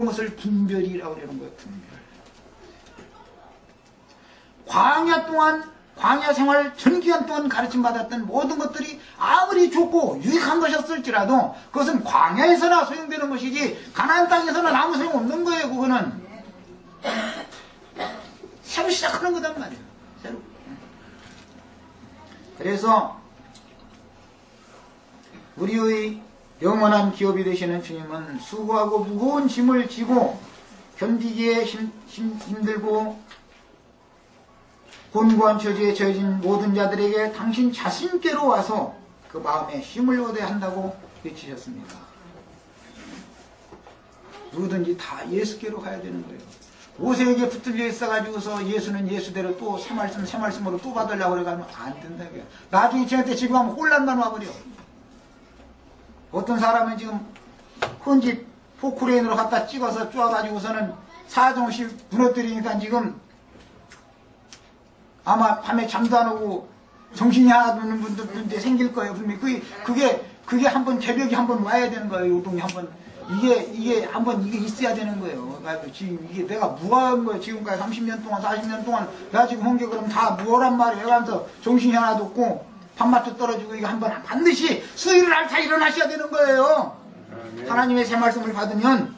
것을 분별이라고 그러는 거예요. 분별. 광야 동안, 광야 생활 전 기간 동안 가르침 받았던 모든 것들이 아무리 좋고 유익한 것이었을지라도 그것은 광야에서나 소용되는 것이지 가나안 땅에서는 아무 소용 없는 거예요. 그거는 새로 시작하는 거단 말이에요. 새로. 그래서 우리의 영원한 기업이 되시는 주님은 수고하고 무거운 짐을 지고 견디기에 힘들고 곤고한 처지에 처해진 모든 자들에게 당신 자신께로 와서 그 마음에 힘을 얻어야 한다고 외치셨습니다. 누구든지 다 예수께로 가야 되는 거예요. 모세에게 붙들려 있어가지고서 예수는 예수대로 또 새 말씀으로 또 받으려고 그래가지고 안 된다. 나중에 쟤한테 지금 하면 혼란만 와버려. 어떤 사람은 지금 큰 집 포크레인으로 갖다 찍어서 쪼아가지고서는 사정없이 무너뜨리니까 지금 아마 밤에 잠도 안 오고 정신이 하나도 없는 분들한테 생길 거예요. 그게 한번 개벽이 한번 와야 되는 거예요. 요동이 한번 이게 한번 이게 있어야 되는 거예요. 그러니까 지금 이게 내가 무한 거예요. 지금까지 30년 동안 40년 동안 내가 지금 한 게 그럼 다 무어란 말이에요. 그러면서 정신이 하나도 없고 밥맛도 떨어지고 이게 한번 반드시 수요일 날 다 일어나셔야 되는 거예요. 하나님의 새 말씀을 받으면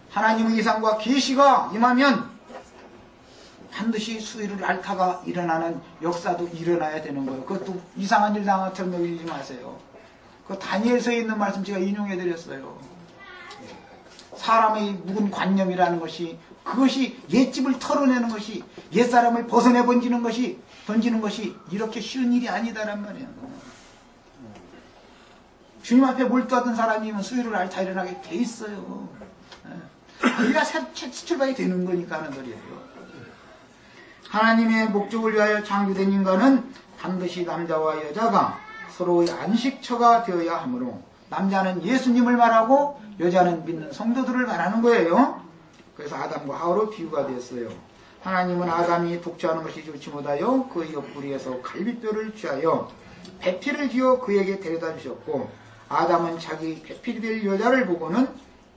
하나님의 이상과 계시가 임하면 반드시 수요일 알타가 일어나는 역사도 일어나야 되는 거예요. 그것도 이상한 일 당한처럼 여기지 마세요. 그 다니엘서에 있는 말씀 제가 인용해 드렸어요. 사람의 묵은 관념이라는 것이 그것이 옛집을 털어내는 것이 옛사람을 벗어내 던지는 것이 이렇게 쉬운 일이 아니다란 말이에요. 주님 앞에 몰두하던 사람이면 수요일 알타 일어나게 돼 있어요. 우리가 새 출발이 되는 거니까 하는 소리예요. 하나님의 목적을 위하여 창조된 인간은 반드시 남자와 여자가 서로의 안식처가 되어야 하므로 남자는 예수님을 말하고 여자는 믿는 성도들을 말하는 거예요. 그래서 아담과 하와로 비유가 되었어요. 하나님은 아담이 독주하는 것이 좋지 못하여 그 옆구리에서 갈빗뼈를 취하여 배필을 지어 그에게 데려다 주셨고 아담은 자기 배필이 될 여자를 보고는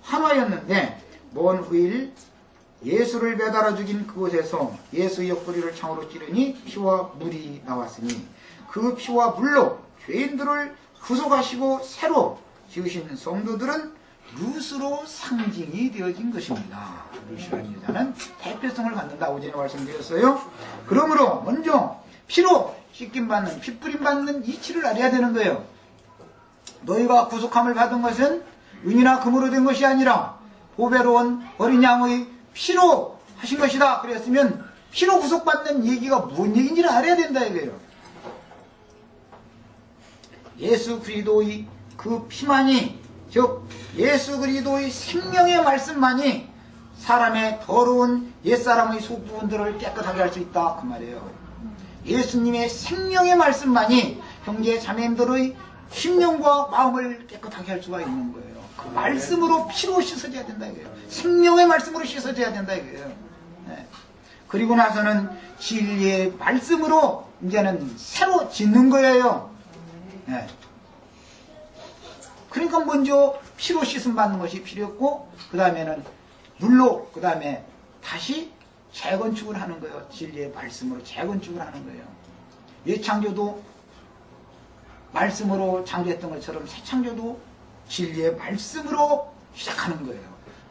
환호하였는데 먼 후일 예수를 매달아 죽인 그곳에서 예수의 옆구리를 창으로 찌르니 피와 물이 나왔으니 그 피와 물로 죄인들을 구속하시고 새로 지으신 성도들은 룻으로 상징이 되어진 것입니다. 룻이라는 여자는 대표성을 갖는다고 전에 말씀드렸어요. 그러므로 먼저 피로 씻김받는 핏부림받는 이치를 알아야 되는 거예요. 너희가 구속함을 받은 것은 은이나 금으로 된 것이 아니라 보배로운 어린 양의 피로 하신 것이다. 그랬으면 피로 구속받는 얘기가 뭔 얘기인지를 알아야 된다 이거예요. 예수 그리스도의 그 피만이 즉 예수 그리스도의 생명의 말씀만이 사람의 더러운 옛사람의 속부분들을 깨끗하게 할 수 있다 그 말이에요. 예수님의 생명의 말씀만이 형제 자매님들의 심령과 마음을 깨끗하게 할 수가 있는 거예요. 그 말씀으로 피로 씻어져야 된다 이거예요. 생명의 말씀으로 씻어져야 된다 이거예요. 네. 그리고 나서는 진리의 말씀으로 이제는 새로 짓는 거예요. 네. 그러니까 먼저 피로 씻음 받는 것이 필요했고 그 다음에는 물로 그 다음에 다시 재건축을 하는 거예요. 진리의 말씀으로 재건축을 하는 거예요. 옛 창조도 말씀으로 창조했던 것처럼 새 창조도 진리의 말씀으로 시작하는 거예요.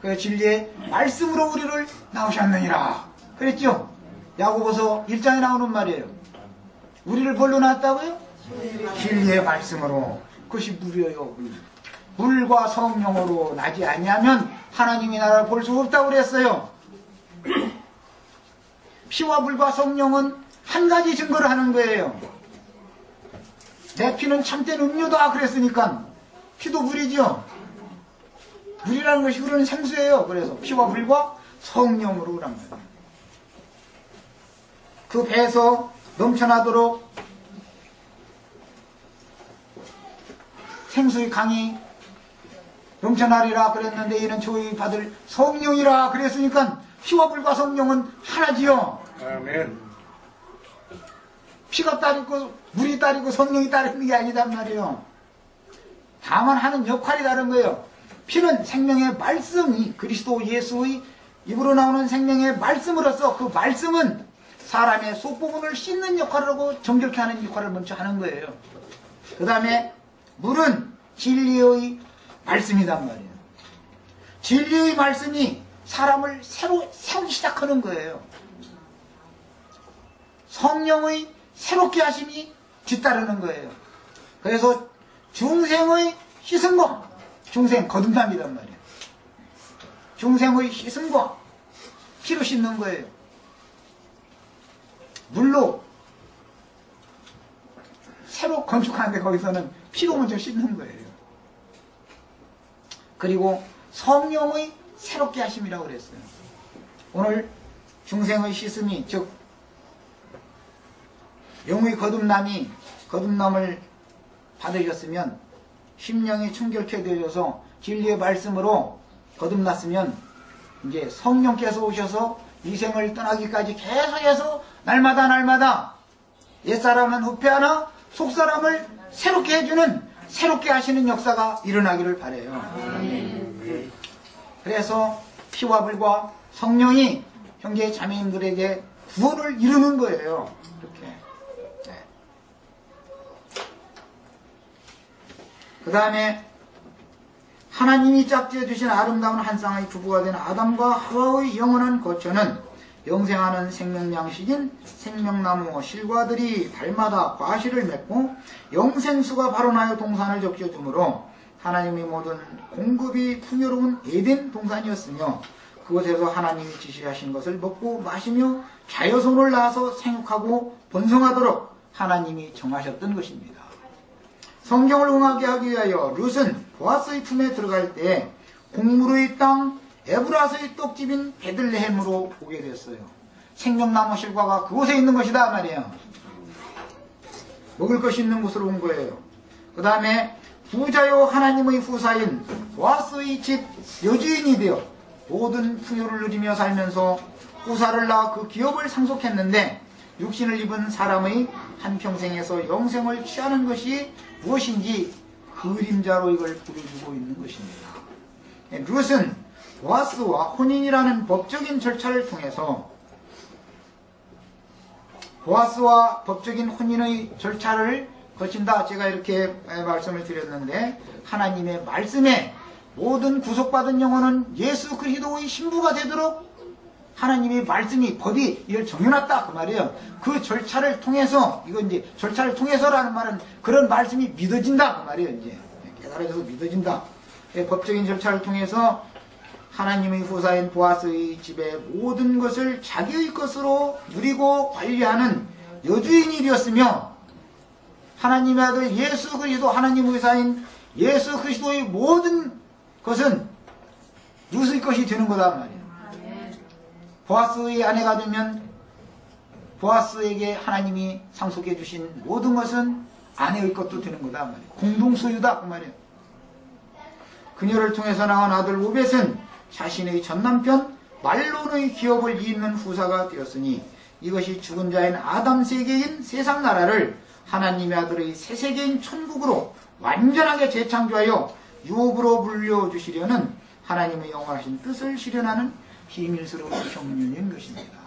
그래서 진리의 말씀으로 우리를 나오셨느니라 그랬죠. 야고보서 1장에 나오는 말이에요. 우리를 뭘로 낳았다고요? 진리의 말씀으로. 그것이 물이에요. 물과 성령으로 나지 아니하면 하나님의 나라를 볼 수 없다고 그랬어요. 피와 물과 성령은 한 가지 증거를 하는 거예요. 내 피는 참된 음료다 그랬으니까 피도 물이죠. 물이라는 것이 흐르는 생수예요. 그래서 피와 물과 성령으로란 말이에요. 그 배에서 넘쳐나도록 생수의 강이 넘쳐나리라 그랬는데 이는 저희 받을 성령이라 그랬으니까 피와 물과 성령은 하나지요. 아멘. 피가 따르고 물이 따르고 성령이 따르는 게 아니단 말이에요. 다만 하는 역할이 다른 거예요. 피는 생명의 말씀이 그리스도 예수의 입으로 나오는 생명의 말씀으로서 그 말씀은 사람의 속부분을 씻는 역할을 하고 정결케 하는 역할을 먼저 하는 거예요. 그 다음에 물은 진리의 말씀이란 말이에요. 진리의 말씀이 사람을 새로 세우기 시작하는 거예요. 성령의 새롭게 하심이 뒤따르는 거예요. 그래서 중생의 씻음과 중생 거듭남이란 말이에요. 중생의 씻음과 피로 씻는 거예요. 물로 새로 건축하는데 거기서는 피로 먼저 씻는 거예요. 그리고 성령의 새롭게 하심이라고 그랬어요. 오늘 중생의 씻음이 즉 영의 거듭남을 받으셨으면 심령이 청결케 되어져서 진리의 말씀으로 거듭났으면 이제 성령께서 오셔서 이 생을 떠나기까지 계속해서 날마다 옛사람은 후패하나 속사람을 새롭게 해주는 새롭게 하시는 역사가 일어나기를 바라요. 그래서 피와 불과 성령이 형제 자매님들에게 구원을 이루는 거예요. 이렇게. 그 다음에 하나님이 짝지어 주신 아름다운 한 쌍의 부부가 된 아담과 하와의 영원한 거처는 영생하는 생명양식인 생명나무 실과들이 달마다 과실을 맺고 영생수가 발원하여 동산을 적셔주므로 하나님의 모든 공급이 풍요로운 에덴 동산이었으며 그곳에서 하나님이 지시하신 것을 먹고 마시며 자여손을 낳아서 생육하고 번성하도록 하나님이 정하셨던 것입니다. 성경을 응하게 하기 위하여 룻은 보아스의 품에 들어갈 때 곡물의 땅 에브라스의 떡집인 베들레헴으로 오게 됐어요. 생명나무 실과가 그곳에 있는 것이다 말이에요. 먹을 것이 있는 곳으로 온 거예요. 그 다음에 부자요 하나님의 후사인 보아스의 집 여주인이 되어 모든 풍요를 누리며 살면서 후사를 낳아 그 기업을 상속했는데 육신을 입은 사람의 한평생에서 영생을 취하는 것이 무엇인지 그림자로 이걸 보여주고 있는 것입니다. 룻은 보아스와 혼인이라는 법적인 절차를 통해서 보아스와 법적인 혼인의 절차를 거친다. 제가 이렇게 말씀을 드렸는데 하나님의 말씀에 모든 구속받은 영혼은 예수 그리스도의 신부가 되도록 하나님의 말씀이 법이 이걸 정해놨다 그 말이에요. 그 절차를 통해서 이거 이제 절차를 통해서라는 말은 그런 말씀이 믿어진다 그 말이에요. 이제 깨달아져서 믿어진다. 법적인 절차를 통해서 하나님의 후사인 보아스의 집의 모든 것을 자기의 것으로 누리고 관리하는 여주인이 되었으며 하나님의 아들 예수 그리스도 하나님의 후사인 예수 그리스도의 모든 것은 룻의 것이 되는 거다 말이에요. 보아스의 아내가 되면 보아스에게 하나님이 상속해 주신 모든 것은 아내의 것도 되는 거다 말이에요. 공동 소유다 그 말이에요. 그녀를 통해서 나온 아들 오벳은 자신의 전남편 말론의 기업을 잇는 후사가 되었으니 이것이 죽은 자인 아담 세계인 세상 나라를 하나님의 아들의 새 세계인 천국으로 완전하게 재창조하여 유업으로 물려주시려는 하나님의 영원하신 뜻을 실현하는 비밀스러운 경륜인 것입니다.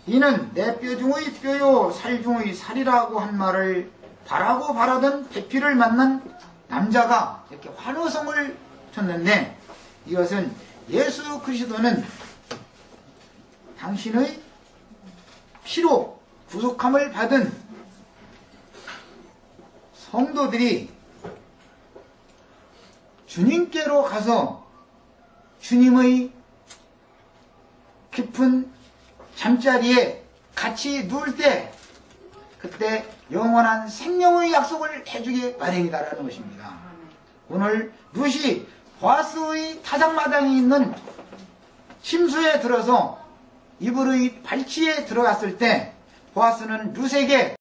이는 내 뼈 중의 뼈요 살 중의 살이라고 한 말을 바라고 바라던 배필을 만난 남자가 이렇게 환호성을 쳤는데 이것은 예수 그리스도는 당신의 피로 구속함을 받은 성도들이 주님께로 가서 주님의 깊은 잠자리에 같이 누울 때 그때 영원한 생명의 약속을 해주기 마련이다라는 것입니다. 오늘 룻이 보아스의 타작마당에 있는 침수에 들어서 이불의 발치에 들어갔을 때 보아스는 룻에게